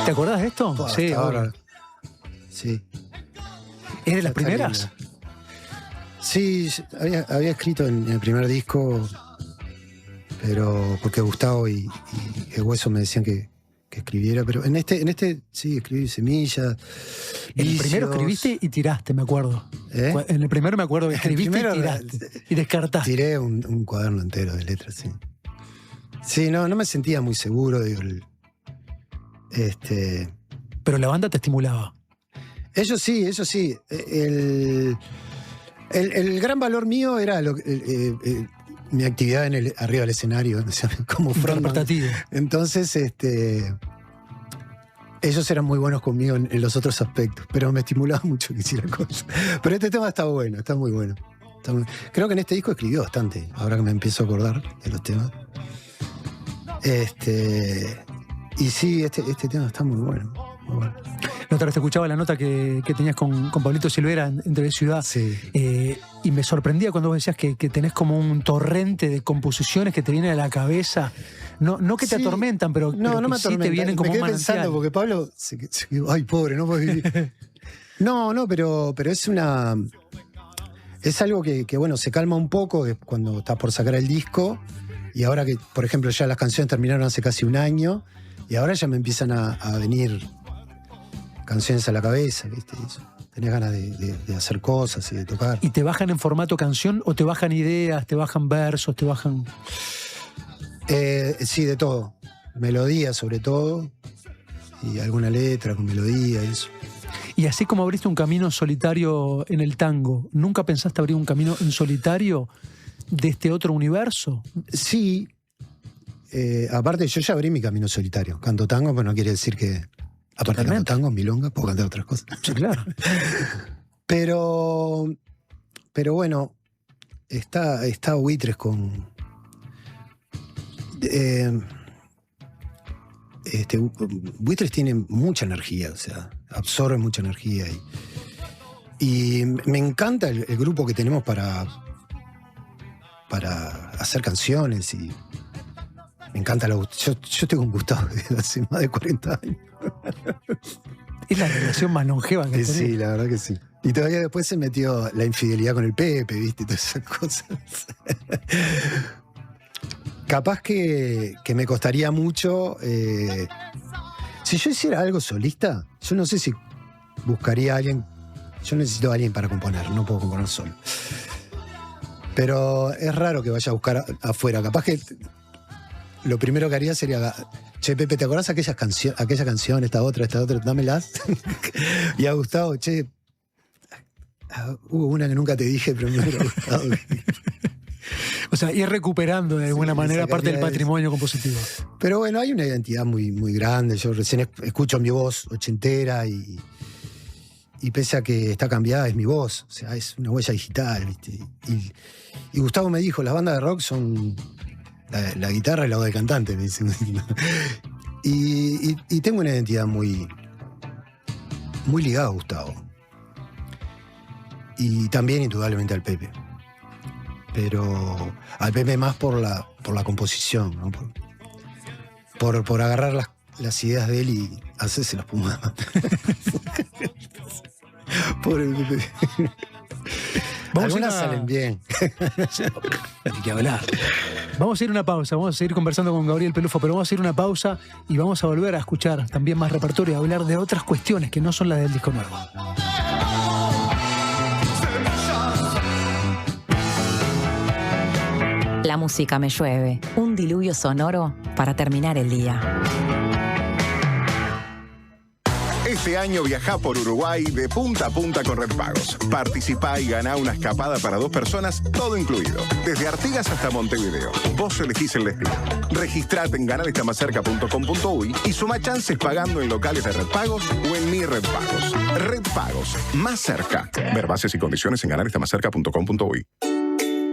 ¿Te acordás de esto? Sí, ahora. Sí. ¿Es de las primeras? Sí, había escrito en el primer disco, pero porque Gustavo y el Hueso me decían que escribiera, pero en este sí, escribí Semillas. En el primero escribiste y tiraste, me acuerdo. En el primero me acuerdo que escribiste y tiraste. Y descartaste. Tiré un cuaderno entero de letras, sí. Sí, no me sentía muy seguro, digo. Pero la banda te estimulaba. Eso sí. El gran valor mío era mi actividad arriba del escenario, o sea, como frontman. Entonces, ellos eran muy buenos conmigo en los otros aspectos, pero me estimulaba mucho que hiciera cosas. Pero este tema está bueno, está muy bueno. Creo que en este disco escribió bastante, ahora que me empiezo a acordar de los temas. Y sí, este tema está muy bueno. Muy bueno. La otra vez te escuchaba la nota que tenías con Pablito Silvera en TV Ciudad. Sí. Y me sorprendía cuando vos decías que tenés como un torrente de composiciones que te vienen a la cabeza. No que te atormentan, pero no me atormentan. Sí te vienen como me quedé un manantial. pensando, porque Pablo se ay, pobre, no puedo vivir. No, pero es una... Es algo que bueno, se calma un poco cuando estás por sacar el disco. Y ahora que, por ejemplo, ya las canciones terminaron hace casi un año. Y ahora ya me empiezan a venir canciones a la cabeza, ¿viste? Tenés ganas de hacer cosas y de tocar. ¿Y te bajan en formato canción o te bajan ideas, te bajan versos, te bajan...? Sí, de todo. Melodía sobre todo. Y alguna letra con melodía y eso. Y así como abriste un camino solitario en el tango, ¿nunca pensaste abrir un camino en solitario de este otro universo? Sí. Aparte, yo ya abrí mi camino solitario. Canto tango, pero no quiere decir que... Aparte de canto tango, milonga, puedo cantar otras cosas. Sí, claro. Pero bueno, está Buitres con... Buitres tiene mucha energía, o sea, absorbe mucha energía. Y me encanta el grupo que tenemos para hacer canciones y... Me encanta yo tengo un Gustavo desde hace más de 40 años. Es la relación más longeva que tenés. Sí, la verdad que sí. Y todavía después se metió la infidelidad con el Pepe, ¿viste? Y todas esas cosas. Capaz que me costaría mucho. Si yo hiciera algo solista, yo no sé si buscaría a alguien. Yo necesito a alguien para componer, no puedo componer solo. Pero es raro que vaya a buscar afuera. Capaz que lo primero que haría sería, che, Pepe, ¿te acordás aquella canción, esta otra, dámelas? Y a Gustavo, che, hubo una que nunca te dije, pero me hubiera gustado. O sea, ir recuperando de alguna manera parte del patrimonio compositivo. Pero bueno, hay una identidad muy, muy grande. Yo recién escucho mi voz ochentera y pese a que está cambiada, es mi voz. O sea, es una huella digital, ¿viste? Y Gustavo me dijo, las bandas de rock son la guitarra y la voz del cantante, me dice. Y tengo una identidad muy, muy ligada a Gustavo. Y también, indudablemente, al Pepe. Pero al Pepe más por la composición, ¿no? Por agarrar las ideas de él y hacerse las pumas. Por el Pepe. Algunas salen bien. Hay que hablar. Vamos a ir a una pausa, vamos a seguir conversando con Gabriel Pelufo, pero vamos a ir a una pausa y vamos a volver a escuchar también más repertorio, a hablar de otras cuestiones que no son las del disco nuevo. La música me llueve, un diluvio sonoro para terminar el día. Este año viajá por Uruguay de punta a punta con Red Pagos. Participá y ganá una escapada para 2 personas, todo incluido. Desde Artigas hasta Montevideo. Vos elegís el destino. Registrate en ganalestamaccerca.com.uy y suma chances pagando en locales de Red Pagos o en Mi Red Pagos. Red Pagos, más cerca. Ver bases y condiciones en ganalestamaccerca.com.uy.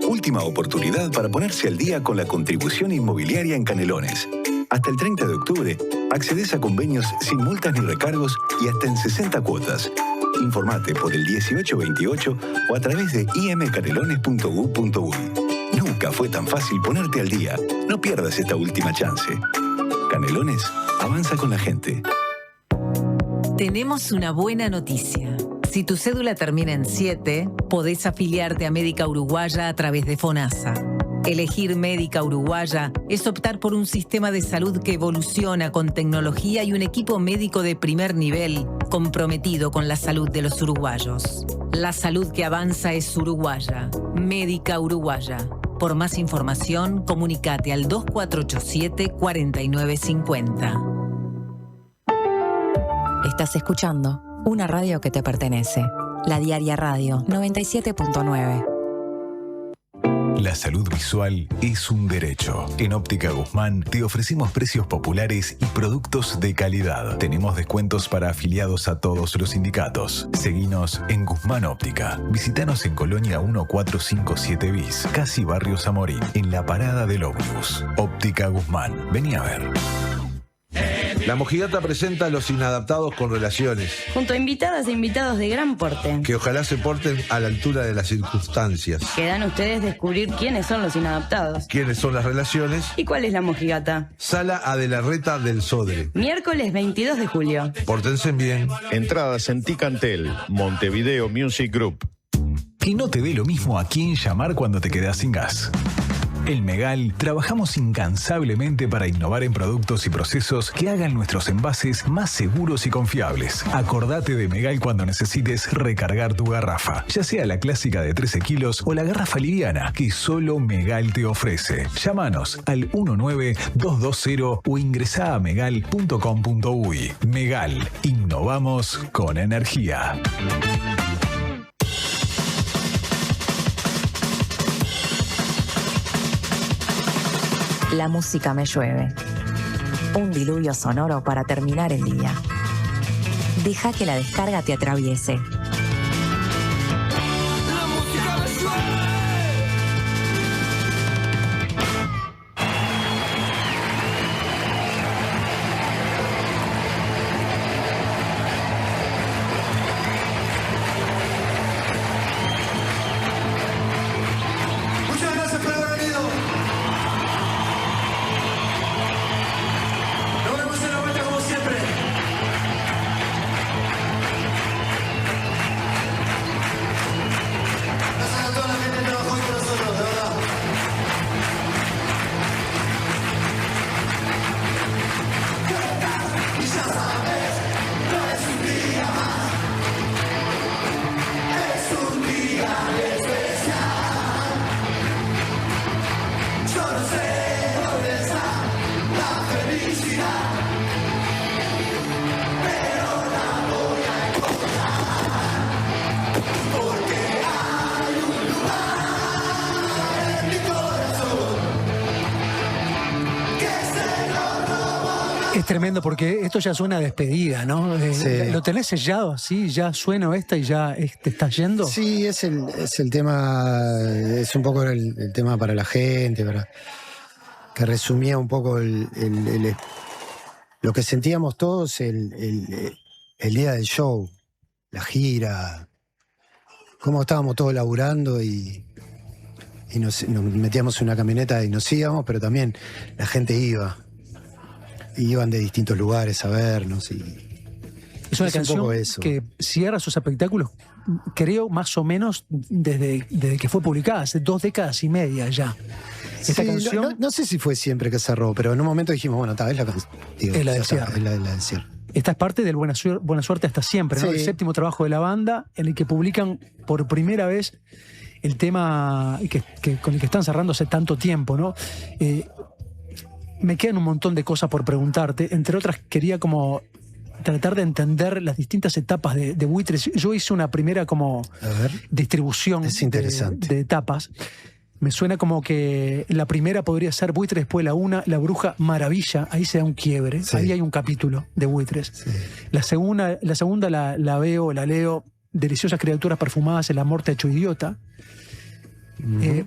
Última oportunidad para ponerse al día con la contribución inmobiliaria en Canelones. Hasta el 30 de octubre, accedes a convenios sin multas ni recargos y hasta en 60 cuotas. Informate por el 1828 o a través de imcanelones.gov.uy. Nunca fue tan fácil ponerte al día. No pierdas esta última chance. Canelones, avanza con la gente. Tenemos una buena noticia. Si tu cédula termina en 7, podés afiliarte a Médica Uruguaya a través de FONASA. Elegir Médica Uruguaya es optar por un sistema de salud que evoluciona con tecnología y un equipo médico de primer nivel comprometido con la salud de los uruguayos. La salud que avanza es uruguaya. Médica Uruguaya. Por más información, comunícate al 2487-4950. Estás escuchando una radio que te pertenece. La Diaria Radio 97.9. La salud visual es un derecho. En Óptica Guzmán te ofrecemos precios populares y productos de calidad. Tenemos descuentos para afiliados a todos los sindicatos. Seguinos en Guzmán Óptica. Visítanos en Colonia 1457 bis, casi Barrio Zamorín, en la parada del ómnibus. Óptica Guzmán. Vení a ver. La Mojigata presenta a Los Inadaptados con Relaciones, junto a invitadas e invitados de gran porte, que ojalá se porten a la altura de las circunstancias. Quedan ustedes descubrir quiénes son los inadaptados, quiénes son las relaciones y cuál es la Mojigata. Sala Adelarreta del Sodre. Miércoles 22 de julio. Pórtense bien. Entradas en Ticantel, Montevideo Music Group. Que no te dé lo mismo a quién llamar cuando te quedas sin gas. En Megal trabajamos incansablemente para innovar en productos y procesos que hagan nuestros envases más seguros y confiables. Acordate de Megal cuando necesites recargar tu garrafa, ya sea la clásica de 13 kilos o la garrafa liviana que solo Megal te ofrece. Llámanos al 19220 o ingresá a megal.com.uy. Megal, innovamos con energía. La música me llueve. Un diluvio sonoro para terminar el día. Deja que la descarga te atraviese. Porque hay un lugar en mi corazón. Es tremendo porque esto ya suena a despedida, ¿no? Sí. ¿Lo tenés sellado así? ¿Ya suena esta y ya te estás yendo? Sí, es el tema, es un poco el tema para la gente, que resumía un poco lo que sentíamos todos el día del show, la gira, cómo estábamos todos laburando y nos metíamos en una camioneta y nos íbamos, pero también la gente iba. Y iban de distintos lugares a vernos. Es una un canción poco eso. que cierra sus espectáculos, creo, más o menos desde que fue publicada, hace 2 décadas y media ya. Esta Sí, canción no sé si fue siempre que cerró, pero en un momento dijimos, bueno, tal vez Es la del cierre. Es la del cierre. esta es parte del Buena Suerte hasta siempre, ¿no? Sí. El 7º trabajo de la banda, en el que publican por primera vez el tema con el que están cerrando hace tanto tiempo, ¿no? Me quedan un montón de cosas por preguntarte. Entre otras, quería como tratar de entender las distintas etapas de Buitres. Yo hice una primera como distribución de etapas. Me suena como que la primera podría ser Buitres, después la Bruja Maravilla. Ahí se da un quiebre. Sí. Ahí hay un capítulo de Buitres. Sí. La segunda la leo. Deliciosas criaturas perfumadas, el amor te ha hecho idiota.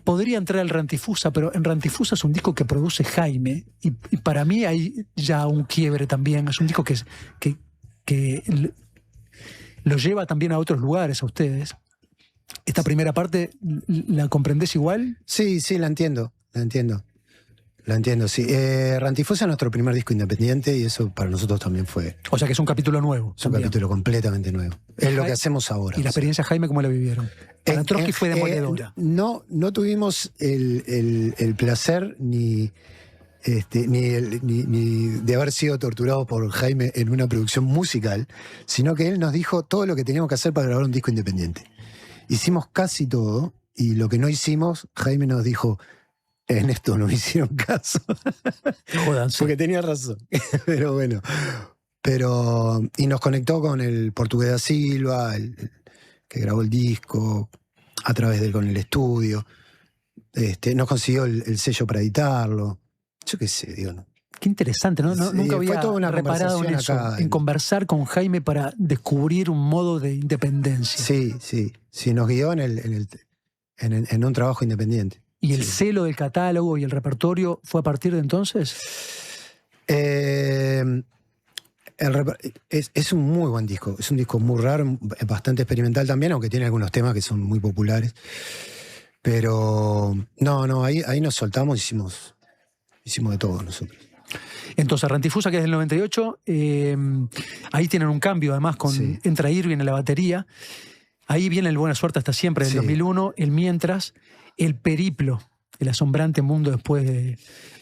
Podría entrar el Rantifusa, pero en Rantifusa es un disco que produce Jaime y para mí hay ya un quiebre también. Es un disco que lo lleva también a otros lugares a ustedes. ¿Esta primera parte la comprendés igual? Sí, la entiendo, sí. Rantifusa es nuestro primer disco independiente y eso para nosotros también fue... O sea que es un capítulo nuevo. Es un capítulo completamente nuevo. Es lo que hacemos ahora. ¿Y la experiencia, Jaime, cómo la vivieron? Para Trotsky fue demoledora. No tuvimos el placer ni de haber sido torturados por Jaime en una producción musical, sino que él nos dijo todo lo que teníamos que hacer para grabar un disco independiente. Hicimos casi todo y lo que no hicimos, Jaime nos dijo, en esto no me hicieron caso. Jódanse. Porque tenía razón. Pero bueno. Y nos conectó con el Portugués da Silva, que grabó el disco, a través con el estudio. Nos consiguió el sello para editarlo. Yo qué sé, digo, ¿no? Qué interesante, ¿no? Sí, Nunca fue había toda una reparado en eso, conversación acá. en conversar con Jaime para descubrir un modo de independencia. Sí, nos guió en un trabajo independiente. ¿Y el celo del catálogo y el repertorio fue a partir de entonces? Es un muy buen disco. Es un disco muy raro, bastante experimental también, aunque tiene algunos temas que son muy populares. Pero ahí nos soltamos, hicimos de todo nosotros. Entonces, Rantifusa, que es del 98, ahí tienen un cambio, además, entra Irving en la batería. Ahí viene el Buena Suerte hasta siempre, del 2001, el Mientras, el Periplo, el asombrante mundo después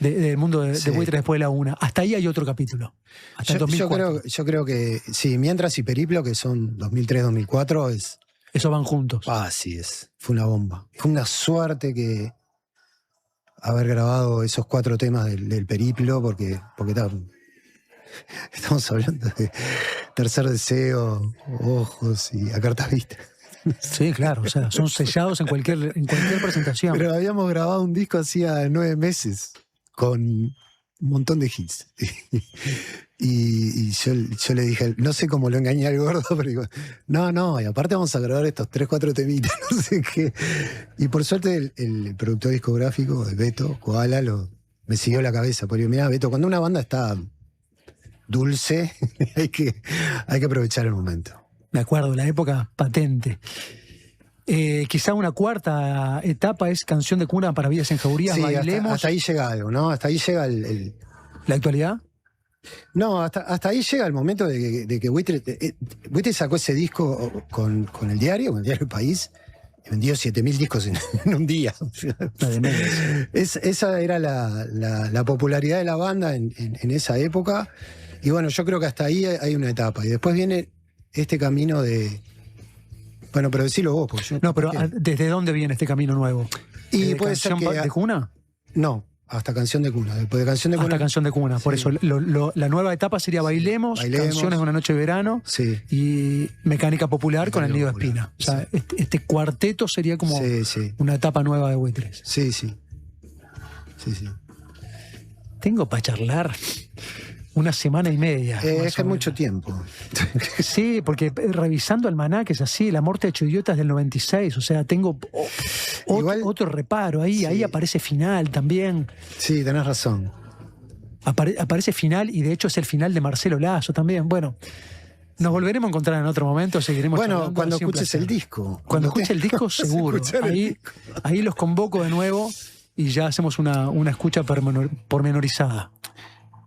del mundo de Buitres después de la una. Hasta ahí hay otro capítulo, hasta el 2004. Yo creo que sí, Mientras y Periplo, que son 2003-2004, Eso van juntos. Sí, fue una bomba. Fue una suerte que haber grabado esos 4 temas del Periplo, porque estamos hablando de Tercer Deseo, Ojos y A Carta Vista. Sí, claro, o sea, son sellados en cualquier presentación. Pero habíamos grabado un disco hacía 9 meses con un montón de hits. Y yo le dije, no sé cómo lo engañé al gordo, pero digo, no, y aparte vamos a grabar estos 3-4 temitas, no sé qué. Y por suerte el productor discográfico, Beto Koala, me siguió la cabeza, porque mirá, Beto, cuando una banda está dulce, hay que aprovechar el momento. De acuerdo, la época patente. Quizá una cuarta etapa es Canción de Cuna para Vidas en Jaurías, Sí, Bailemos. hasta ahí llega algo, ¿no? Hasta ahí llega ¿La actualidad? No, hasta ahí llega el momento de que Buitres sacó ese disco con el diario El País, y vendió 7.000 discos en un día. Esa era la popularidad de la banda en esa época. Y bueno, yo creo que hasta ahí hay una etapa. Y después viene este camino de... Bueno, pero decilo vos. Porque yo, no, pero ¿desde dónde viene este camino nuevo? Y puede ser que... ¿De Cuna? No, hasta Canción de Cuna. Después de Canción de Cuna. Hasta Canción de Cuna. Por eso, la nueva etapa sería Bailemos, Canciones de una noche de verano y Mecánica Popular con El Nido de Espina. O sea, este cuarteto sería como una etapa nueva de Buitres. Sí. Tengo para charlar Una semana y media. Es que es mucho tiempo. Sí, porque revisando almanaques así, La muerte de hecho idiotas del 96, o sea, tengo otro reparo ahí, sí. Ahí aparece Final también. Sí, tenés razón. Aparece Final y de hecho es el final de Marcelo Lazo también. Bueno, nos volveremos a encontrar en otro momento, seguiremos charlando. Cuando escuches el disco. Cuando escuches el disco, seguro. Ahí los convoco de nuevo y ya hacemos una escucha pormenorizada.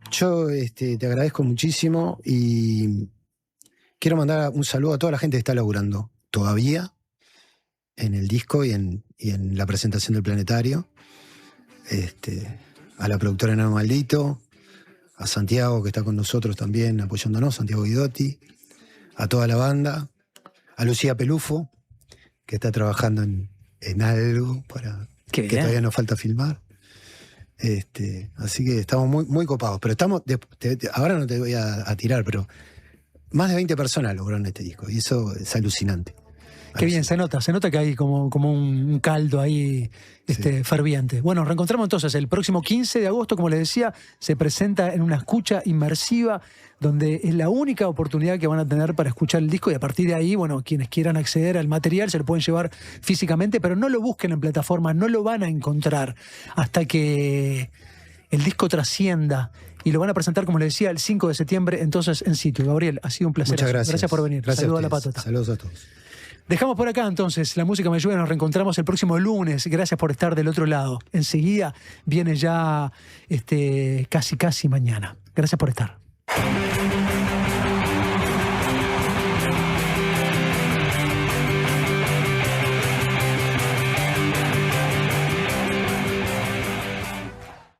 Yo te agradezco muchísimo y quiero mandar un saludo a toda la gente que está laburando todavía en el disco y en la presentación del Planetario. A la productora Enano Maldito, a Santiago que está con nosotros también apoyándonos, Santiago Guidotti, a toda la banda, a Lucía Pelufo, que está trabajando en algo que todavía nos falta filmar. Así que estamos muy, muy copados. Pero estamos. Ahora no te voy a tirar, pero más de 20 personas lograron este disco. Y eso es alucinante. Qué bien, se nota que hay como un caldo ahí ferviente. Bueno, nos reencontramos entonces el próximo 15 de agosto, como les decía, se presenta en una escucha inmersiva, donde es la única oportunidad que van a tener para escuchar el disco y a partir de ahí, bueno, quienes quieran acceder al material se lo pueden llevar físicamente, pero no lo busquen en plataformas, no lo van a encontrar hasta que el disco trascienda y lo van a presentar, como les decía, el 5 de septiembre, entonces en sitio. Gabriel, ha sido un placer. Muchas gracias. Gracias por venir. Saludos a la patota. Saludos a todos. Dejamos por acá entonces La Música Me Ayuda, nos reencontramos el próximo lunes. Gracias por estar del otro lado. Enseguida viene ya casi mañana. Gracias por estar.